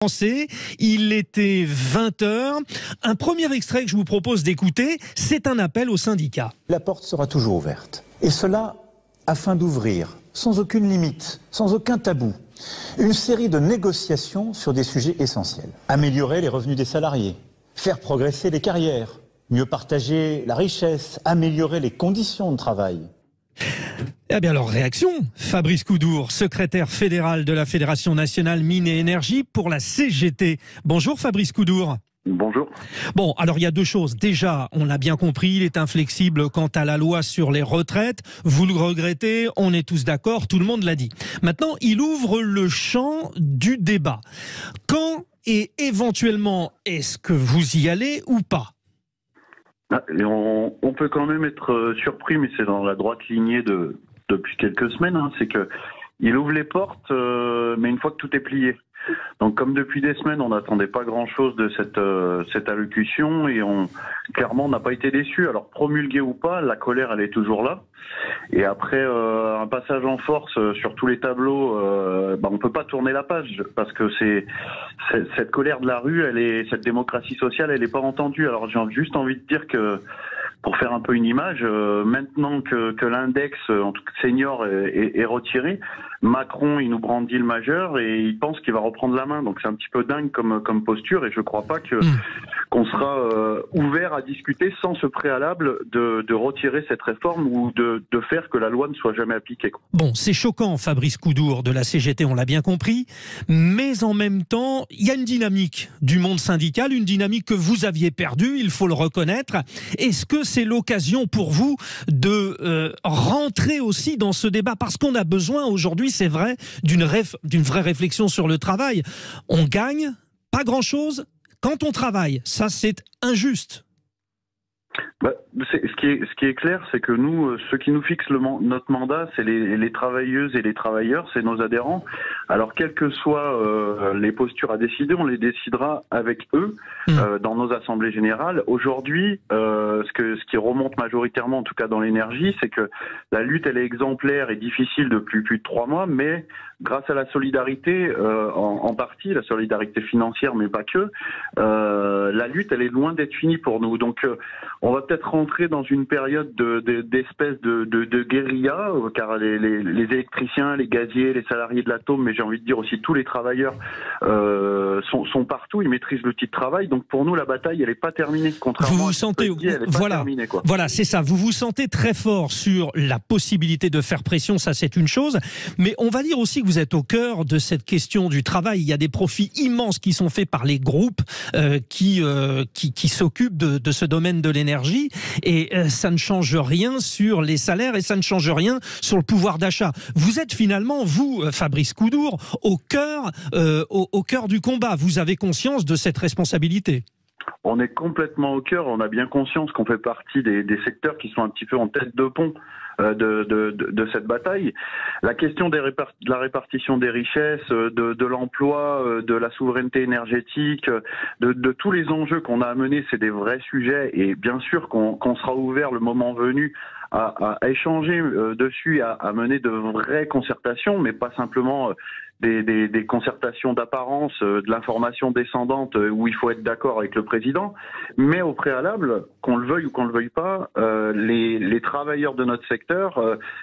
Français. Il était 20h. Un premier extrait que je vous propose d'écouter, c'est un appel aux syndicats. La porte sera toujours ouverte. Et cela afin d'ouvrir, sans aucune limite, sans aucun tabou, une série de négociations sur des sujets essentiels. Améliorer les revenus des salariés, faire progresser les carrières, mieux partager la richesse, améliorer les conditions de travail. Eh bien, leur réaction, Fabrice Coudour, secrétaire fédéral de la Fédération nationale Mines et Énergie pour la CGT. Bonjour Fabrice Coudour. Bonjour. Bon, alors il y a deux choses. Déjà, on l'a bien compris, il est inflexible quant à la loi sur les retraites. Vous le regrettez, on est tous d'accord, tout le monde l'a dit. Maintenant, il ouvre le champ du débat. Quand et éventuellement, est-ce que vous y allez ou pas ? On peut quand même être surpris, mais c'est dans la droite lignée depuis quelques semaines. C'est que il ouvre les portes, mais une fois que tout est plié. Donc, comme depuis des semaines, on n'attendait pas grand-chose de cette allocution et clairement, on n'a pas été déçus. Alors, promulgué ou pas, la colère, elle est toujours là. Et après un passage en force sur tous les tableaux, on peut pas tourner la page parce que cette colère de la rue, cette démocratie sociale, elle est pas entendue. Alors, j'ai juste envie de dire que pour faire un peu une image, maintenant que l'index, en tout cas senior, est retiré, Macron, il nous brandit le majeur et il pense qu'il va reprendre la main. Donc c'est un petit peu dingue comme posture et je crois pas qu'on sera ouvert à discuter sans ce préalable de retirer cette réforme ou de faire que la loi ne soit jamais appliquée. Bon, c'est choquant, Fabrice Coudour de la CGT, on l'a bien compris, mais en même temps, il y a une dynamique du monde syndical, une dynamique que vous aviez perdue, il faut le reconnaître. Est-ce que c'est l'occasion pour vous de rentrer aussi dans ce débat? Parce qu'on a besoin aujourd'hui, c'est vrai, d'une vraie réflexion sur le travail. On gagne pas grand-chose quand on travaille. Ça, c'est injuste. Ce qui est clair, c'est que nous, ce qui nous fixe notre mandat, c'est les travailleuses et les travailleurs, c'est nos adhérents. Alors, quelles que soient les postures à décider, on les décidera avec eux dans nos assemblées générales. Aujourd'hui, ce qui remonte majoritairement, en tout cas dans l'énergie, c'est que la lutte, elle est exemplaire et difficile depuis plus de 3 mois, mais grâce à la solidarité, en partie, la solidarité financière, mais pas que, la lutte, elle est loin d'être finie pour nous. Donc, on va peut-être rentrer dans une période d'espèce de guérilla, car les électriciens, les gaziers, les salariés de l'atome, mais j'ai envie de dire aussi tous les travailleurs sont partout, ils maîtrisent l'outil de travail. Donc pour nous, la bataille, elle n'est pas terminée. Contrairement vous vous sentez, terminée, quoi. Voilà, c'est ça. Vous vous sentez très fort sur la possibilité de faire pression, ça c'est une chose. Mais on va dire aussi que vous êtes au cœur de cette question du travail. Il y a des profits immenses qui sont faits par les groupes qui s'occupent de ce domaine de l'énergie. Et ça ne change rien sur les salaires et ça ne change rien sur le pouvoir d'achat. Vous êtes finalement, vous, Fabrice Coudour, au cœur du combat. Vous avez conscience de cette responsabilité. On est complètement au cœur. On a bien conscience qu'on fait partie des secteurs qui sont un petit peu en tête de pont de cette bataille. La question de la répartition des richesses, de l'emploi, de la souveraineté énergétique, de tous les enjeux qu'on a à mener, c'est des vrais sujets et bien sûr qu'on sera ouvert le moment venu à échanger dessus, à mener de vraies concertations, mais pas simplement des concertations d'apparence, de l'information descendante où il faut être d'accord avec le président, mais au préalable, qu'on le veuille ou qu'on le veuille pas, les travailleurs de notre secteur,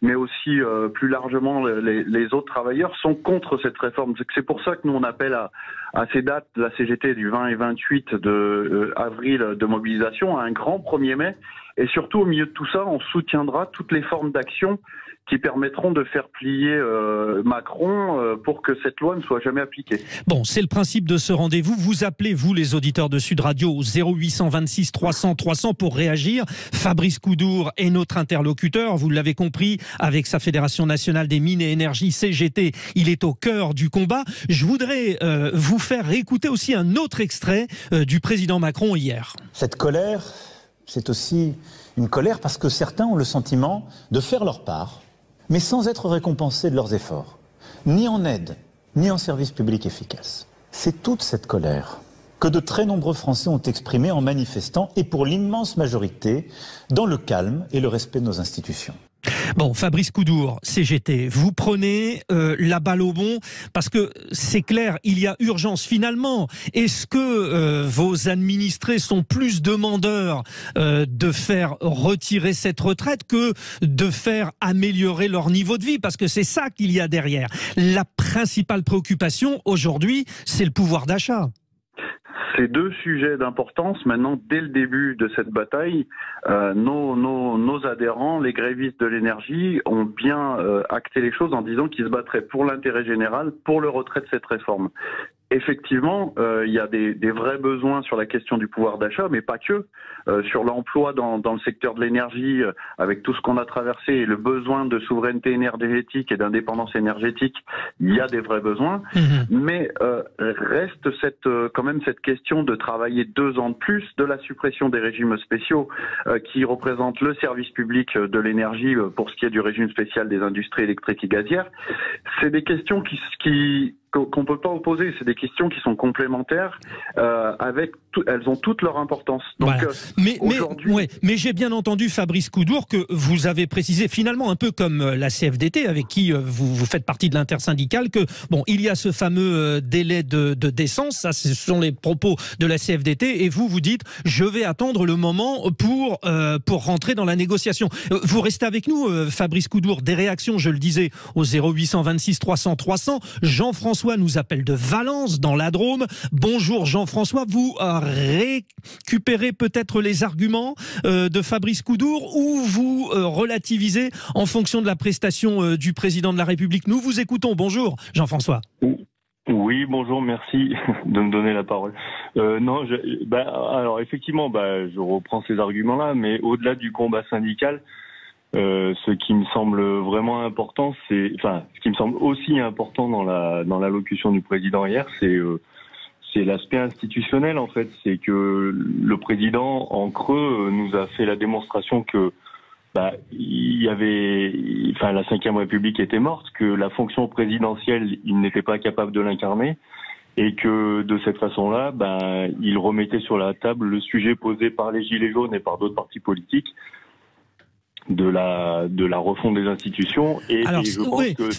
mais aussi plus largement les autres travailleurs sont contre cette réforme. C'est pour ça que nous on appelle à ces dates, la CGT du 20 et 28 avril de mobilisation, à un grand 1er mai. Et surtout, au milieu de tout ça, on soutiendra toutes les formes d'action qui permettront de faire plier Macron pour que cette loi ne soit jamais appliquée. Bon, c'est le principe de ce rendez-vous. Vous appelez, vous, les auditeurs de Sud Radio, au 0826 300 300 pour réagir. Fabrice Coudour est notre interlocuteur. Vous l'avez compris, avec sa Fédération nationale des mines et énergie, CGT, il est au cœur du combat. Je voudrais vous faire écouter aussi un autre extrait du président Macron hier. Cette colère, c'est aussi une colère parce que certains ont le sentiment de faire leur part, mais sans être récompensés de leurs efforts, ni en aide, ni en service public efficace. C'est toute cette colère que de très nombreux Français ont exprimée en manifestant, et pour l'immense majorité, dans le calme et le respect de nos institutions. Bon, Fabrice Coudour, CGT, vous prenez la balle au bon parce que c'est clair, il y a urgence finalement. Est-ce que vos administrés sont plus demandeurs de faire retirer cette retraite que de faire améliorer leur niveau de vie? Parce que c'est ça qu'il y a derrière. La principale préoccupation aujourd'hui, c'est le pouvoir d'achat. Ces deux sujets d'importance, maintenant, dès le début de cette bataille, nos adhérents, les grévistes de l'énergie, ont bien acté les choses en disant qu'ils se battraient pour l'intérêt général, pour le retrait de cette réforme. Effectivement, il y a des vrais besoins sur la question du pouvoir d'achat, mais pas que. Sur l'emploi dans le secteur de l'énergie, avec tout ce qu'on a traversé et le besoin de souveraineté énergétique et d'indépendance énergétique, il y a des vrais besoins. Mais reste quand même cette question de travailler 2 ans de plus, de la suppression des régimes spéciaux qui représentent le service public de l'énergie pour ce qui est du régime spécial des industries électriques et gazières. C'est des questions qu'on peut pas opposer, c'est des questions qui sont complémentaires, elles ont toute leur importance. Donc, voilà. Mais j'ai bien entendu, Fabrice Coudour, que vous avez précisé finalement un peu comme la CFDT, avec qui vous faites partie de l'intersyndicale, que bon, il y a ce fameux délai de décence, ça ce sont les propos de la CFDT, et vous dites je vais attendre le moment pour rentrer dans la négociation. Vous restez avec nous, Fabrice Coudour, des réactions, je le disais, au 0826 300 300. Jean-François nous appelle de Valence, dans la Drôme. Bonjour Jean-François, vous récupérez peut-être les arguments de Fabrice Coudour ou vous relativisez en fonction de la prestation du président de la République? Nous vous écoutons. Bonjour Jean-François. Oui, bonjour, merci de me donner la parole. Alors effectivement, je reprends ces arguments-là, mais au-delà du combat syndical, ce qui me semble vraiment important, ce qui me semble aussi important dans l'allocution du président hier, c'est l'aspect institutionnel en fait. C'est que le président en creux nous a fait la démonstration que la Ve République était morte, que la fonction présidentielle, il n'était pas capable de l'incarner, et que de cette façon-là, il remettait sur la table le sujet posé par les Gilets jaunes et par d'autres partis politiques de la refonte des institutions. Alors, je pense que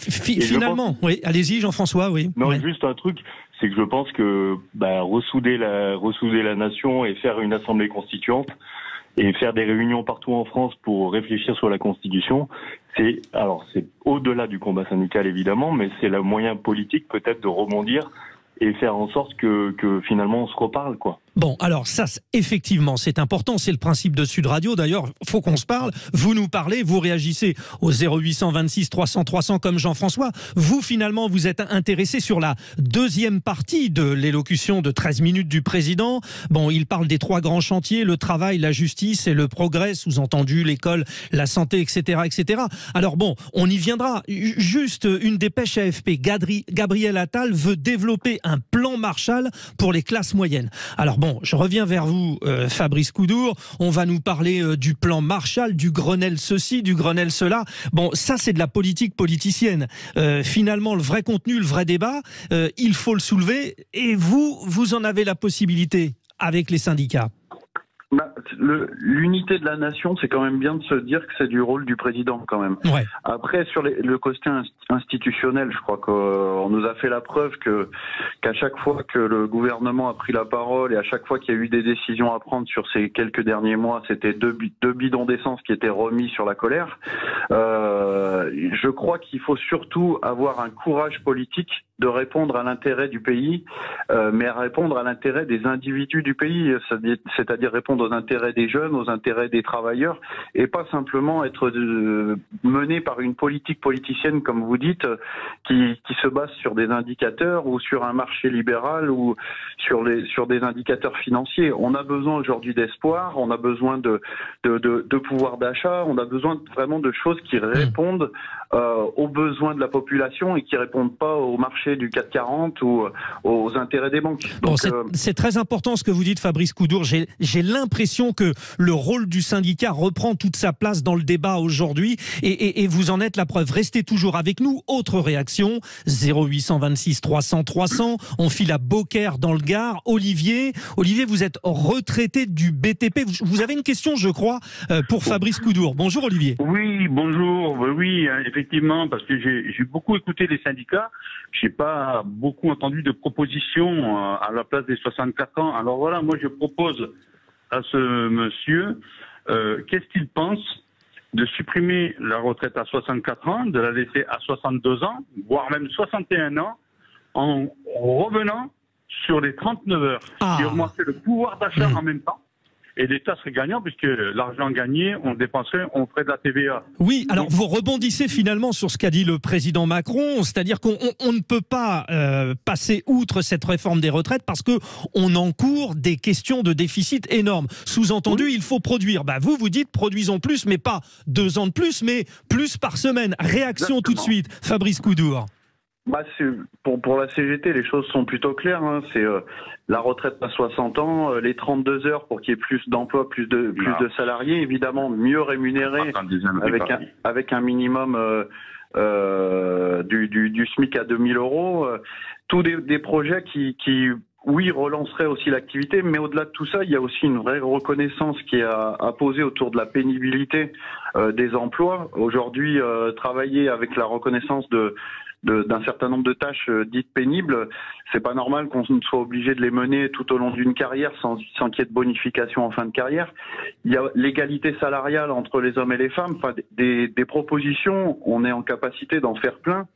finalement, allez-y Jean-François, oui. Non, juste un truc, c'est que je pense que ressouder la nation et faire une assemblée constituante et faire des réunions partout en France pour réfléchir sur la Constitution, c'est au-delà du combat syndical évidemment, mais c'est le moyen politique peut-être de rebondir et faire en sorte que finalement on se reparle, quoi. Bon, alors ça, effectivement, c'est important, c'est le principe de Sud Radio. D'ailleurs, faut qu'on se parle. Vous nous parlez, vous réagissez au 0826 300 300 comme Jean-François. Vous, finalement, vous êtes intéressé sur la deuxième partie de l'élocution de 13 minutes du président. Bon, il parle des 3 grands chantiers, le travail, la justice et le progrès, sous-entendu l'école, la santé, etc., etc. Alors bon, on y viendra. Juste une dépêche AFP. Gabriel Attal veut développer un plan Marshall pour les classes moyennes. Alors bon, je reviens vers vous, Fabrice Coudour. On va nous parler du plan Marshall, du Grenelle ceci, du Grenelle cela. Bon, ça c'est de la politique politicienne. Finalement, le vrai contenu, le vrai débat, il faut le soulever. Et vous en avez la possibilité avec les syndicats. L'unité de la nation, c'est quand même bien de se dire que c'est du rôle du président quand même. Ouais. Après, sur le côté institutionnel, je crois qu'on nous a fait la preuve qu'à chaque fois que le gouvernement a pris la parole et à chaque fois qu'il y a eu des décisions à prendre sur ces quelques derniers mois, c'était deux bidons d'essence qui étaient remis sur la colère. Je crois qu'il faut surtout avoir un courage politique de répondre à l'intérêt du pays, mais à répondre à l'intérêt des individus du pays, c'est-à-dire répondre aux intérêts des jeunes, aux intérêts des travailleurs, et pas simplement être mené par une politique politicienne, comme vous dites, qui se base sur des indicateurs ou sur un marché libéral ou sur des indicateurs financiers. On a besoin aujourd'hui d'espoir, on a besoin de pouvoir d'achat, on a besoin vraiment de choses qui répondent aux besoins de la population et qui répondent pas au marché du CAC 40 ou aux intérêts des banques. Donc, bon, c'est très important ce que vous dites, Fabrice Coudour. J'ai l'impression l'impression que le rôle du syndicat reprend toute sa place dans le débat aujourd'hui et vous en êtes la preuve. Restez toujours avec nous. Autre réaction, 0826 300 300. On file à Beaucaire dans le Gard. Olivier, vous êtes retraité du BTP. Vous avez une question, je crois, pour Fabrice Coudour. Bonjour Olivier. Oui, bonjour. Oui, effectivement, parce que j'ai beaucoup écouté les syndicats. J'ai pas beaucoup entendu de propositions à la place des 64 ans. Alors voilà, moi je propose à ce monsieur, qu'est-ce qu'il pense de supprimer la retraite à 64 ans, de la laisser à 62 ans, voire même 61 ans, en revenant sur les 39 heures, qui augmenterait le pouvoir d'achat en même temps. Et l'État serait gagnant puisque l'argent gagné, on dépenserait, on ferait de la TVA. Oui, alors vous rebondissez finalement sur ce qu'a dit le président Macron, c'est-à-dire qu'on ne peut pas passer outre cette réforme des retraites parce que on encourt des questions de déficit énormes. Sous-entendu, il faut produire. Vous dites produisons plus, mais pas 2 ans de plus, mais plus par semaine. Réaction Exactement. Tout de suite, Fabrice Coudour. Pour la CGT, les choses sont plutôt claires. C'est la retraite à 60 ans, les 32 heures pour qu'il y ait plus d'emplois, plus de salariés, évidemment mieux rémunérés, avec un minimum du SMIC à 2000 €. Tous des projets qui relanceraient aussi l'activité, mais au-delà de tout ça, il y a aussi une vraie reconnaissance qui est à poser autour de la pénibilité des emplois. Aujourd'hui, travailler avec la reconnaissance d'un certain nombre de tâches dites pénibles, c'est pas normal qu'on soit obligé de les mener tout au long d'une carrière sans qu'il y ait de bonification en fin de carrière. Il y a l'égalité salariale entre les hommes et les femmes, des propositions, on est en capacité d'en faire plein.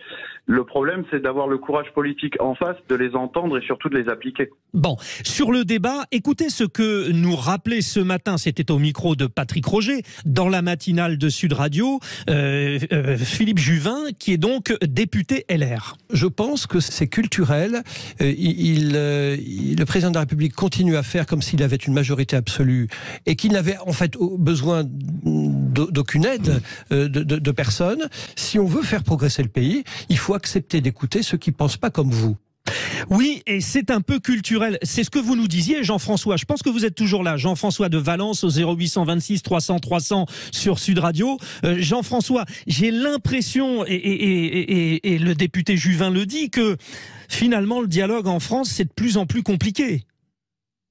Le problème, c'est d'avoir le courage politique en face, de les entendre et surtout de les appliquer. Bon, sur le débat, écoutez ce que nous rappelait ce matin, c'était au micro de Patrick Roger, dans la matinale de Sud Radio, Philippe Juvin, qui est donc député LR. Je pense que c'est culturel. Le président de la République continue à faire comme s'il avait une majorité absolue et qu'il n'avait en fait besoin d'aucune aide de personne. Si on veut faire progresser le pays, il faut accepter d'écouter ceux qui ne pensent pas comme vous. Oui, et c'est un peu culturel. C'est ce que vous nous disiez, Jean-François. Je pense que vous êtes toujours là. Jean-François de Valence au 0826 300 300 sur Sud Radio. Jean-François, j'ai l'impression, et le député Juvin le dit, que finalement le dialogue en France, c'est de plus en plus compliqué.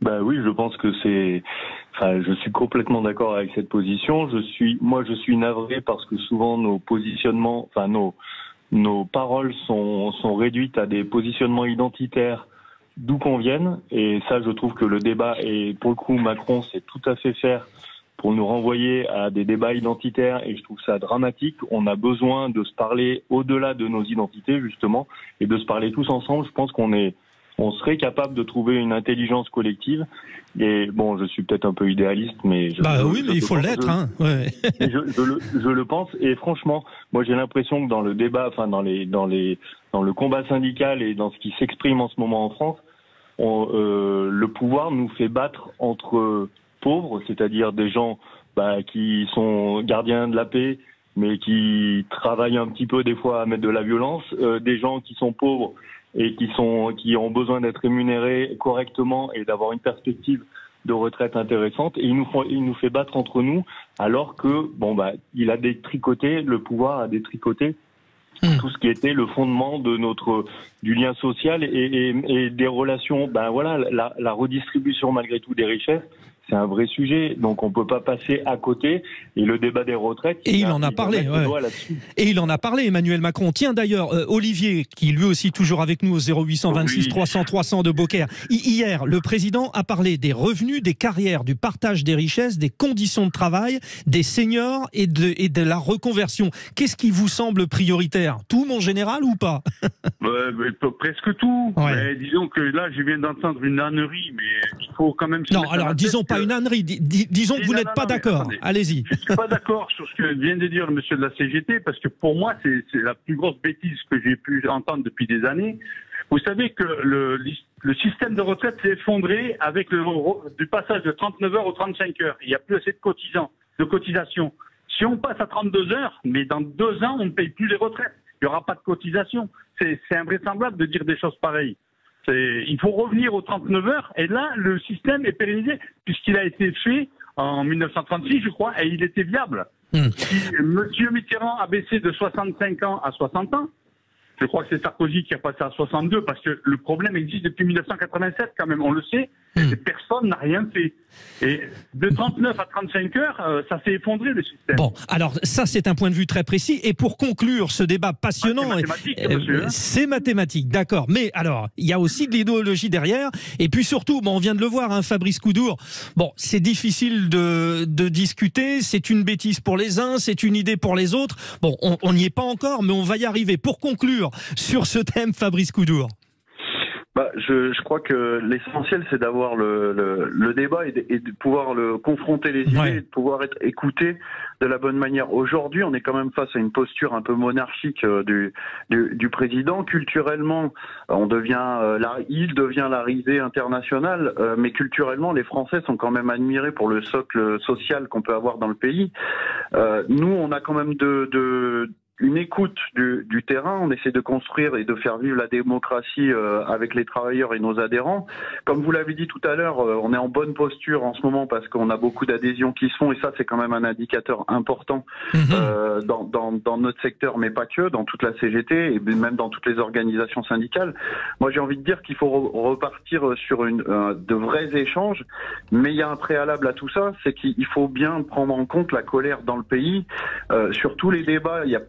Oui, je pense que c'est... je suis complètement d'accord avec cette position. Je suis navré parce que souvent nos positionnements, nos paroles sont réduites à des positionnements identitaires d'où qu'on vienne. Et ça, je trouve que le débat, et pour le coup, Macron sait tout à fait faire pour nous renvoyer à des débats identitaires. Et je trouve ça dramatique. On a besoin de se parler au-delà de nos identités, justement, et de se parler tous ensemble. Je pense on serait capable de trouver une intelligence collective. Et bon, je suis peut-être un peu idéaliste, mais... mais il faut l'être, hein. Ouais. Je le pense, et franchement, moi j'ai l'impression que dans le débat, dans le combat syndical et dans ce qui s'exprime en ce moment en France, le pouvoir nous fait battre entre pauvres, c'est-à-dire des gens qui sont gardiens de la paix, mais qui travaillent un petit peu des fois à mettre de la violence, des gens qui sont pauvres et qui ont besoin d'être rémunérés correctement et d'avoir une perspective de retraite intéressante. Et il nous fait battre entre nous, alors que il a détricoté, le pouvoir a détricoté tout ce qui était le fondement du lien social et des relations. La redistribution malgré tout des richesses, c'est un vrai sujet, donc on peut pas passer à côté. Et le débat des retraites... Et il en a parlé, Et il en a parlé, Emmanuel Macron. Tiens d'ailleurs, Olivier, qui lui aussi toujours avec nous au 0826 300 300 de Beaucaire. Hier, le président a parlé des revenus, des carrières, du partage des richesses, des conditions de travail, des seniors et de la reconversion. Qu'est-ce qui vous semble prioritaire? Tout, mon général, ou pas? Presque tout. Ouais. Mais disons que là, je viens d'entendre une ânerie, mais il faut quand même... Non, alors disons pas une ânerie, disons que vous n'êtes pas d'accord. Allez-y. Je ne suis pas d'accord sur ce que vient de dire le monsieur de la CGT, parce que pour moi, c'est la plus grosse bêtise que j'ai pu entendre depuis des années. Vous savez que le système de retraite s'est effondré avec du passage de 39 heures aux 35 heures. Il n'y a plus assez de cotisation. Si on passe à 32 heures, mais dans 2 ans, on ne paye plus les retraites. Il n'y aura pas de cotisation. C'est invraisemblable de dire des choses pareilles. Il faut revenir aux 39 heures, et là, le système est pérennisé, puisqu'il a été fait en 1936, je crois, et il était viable. Monsieur Mitterrand a baissé de 65 ans à 60 ans. Je crois que c'est Sarkozy qui a passé à 62, parce que le problème existe depuis 1987 quand même, on le sait, et personne n'a rien fait. Et de 39 à 35 heures, ça s'est effondré le système. Bon, alors ça c'est un point de vue très précis, et pour conclure ce débat passionnant... C'est mathématique, monsieur. C'est mathématique, d'accord, mais alors, il y a aussi de l'idéologie derrière, et puis surtout, bon, on vient de le voir, hein, Fabrice Coudour, bon, c'est difficile de discuter, c'est une bêtise pour les uns, c'est une idée pour les autres, bon, on n'y est pas encore, mais on va y arriver. Pour conclure sur ce thème, Fabrice Coudour. Je crois que l'essentiel, c'est d'avoir le débat et de pouvoir confronter les idées, et de pouvoir être écouté de la bonne manière. Aujourd'hui, on est quand même face à une posture un peu monarchique du président. Culturellement, il devient la risée internationale, mais culturellement, les Français sont quand même admirés pour le socle social qu'on peut avoir dans le pays. Nous, on a quand même une écoute du terrain, on essaie de construire et de faire vivre la démocratie avec les travailleurs et nos adhérents. Comme vous l'avez dit tout à l'heure, on est en bonne posture en ce moment parce qu'on a beaucoup d'adhésions qui se font, et ça c'est quand même un indicateur important dans notre secteur, mais pas que, dans toute la CGT et même dans toutes les organisations syndicales. Moi j'ai envie de dire qu'il faut repartir sur de vrais échanges, mais il y a un préalable à tout ça, c'est qu'il faut bien prendre en compte la colère dans le pays. Sur tous les débats, il n'y a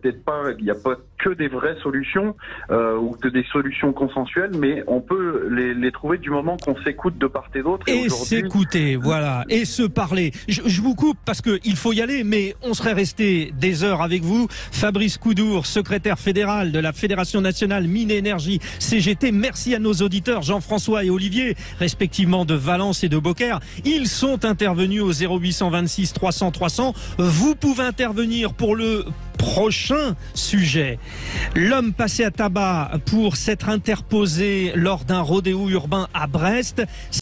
pas que des vraies solutions ou que des solutions consensuelles, mais on peut les trouver du moment qu'on s'écoute de part et d'autre. Et s'écouter, voilà, et se parler. Je vous coupe parce qu'il faut y aller, mais on serait resté des heures avec vous. Fabrice Coudour, secrétaire fédéral de la Fédération nationale Mines et Énergie CGT. Merci à nos auditeurs Jean-François et Olivier, respectivement de Valence et de Beaucaire. Ils sont intervenus au 0826 300 300. Vous pouvez intervenir pour le prochain sujet. L'homme passé à tabac pour s'être interposé lors d'un rodéo urbain à Brest.